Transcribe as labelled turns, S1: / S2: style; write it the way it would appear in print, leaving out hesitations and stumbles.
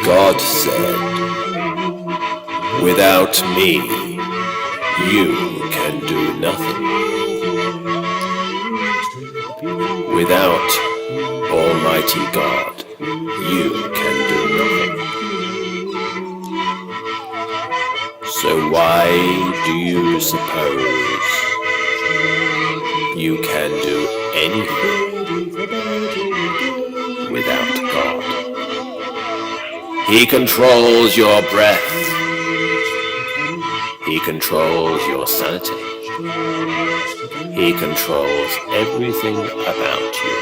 S1: God said, "Without me, you can do nothing." Without Almighty God, you can do nothing. So why do you suppose you can do anything without God? He controls your breath. He controls your sanity. He controls everything about you.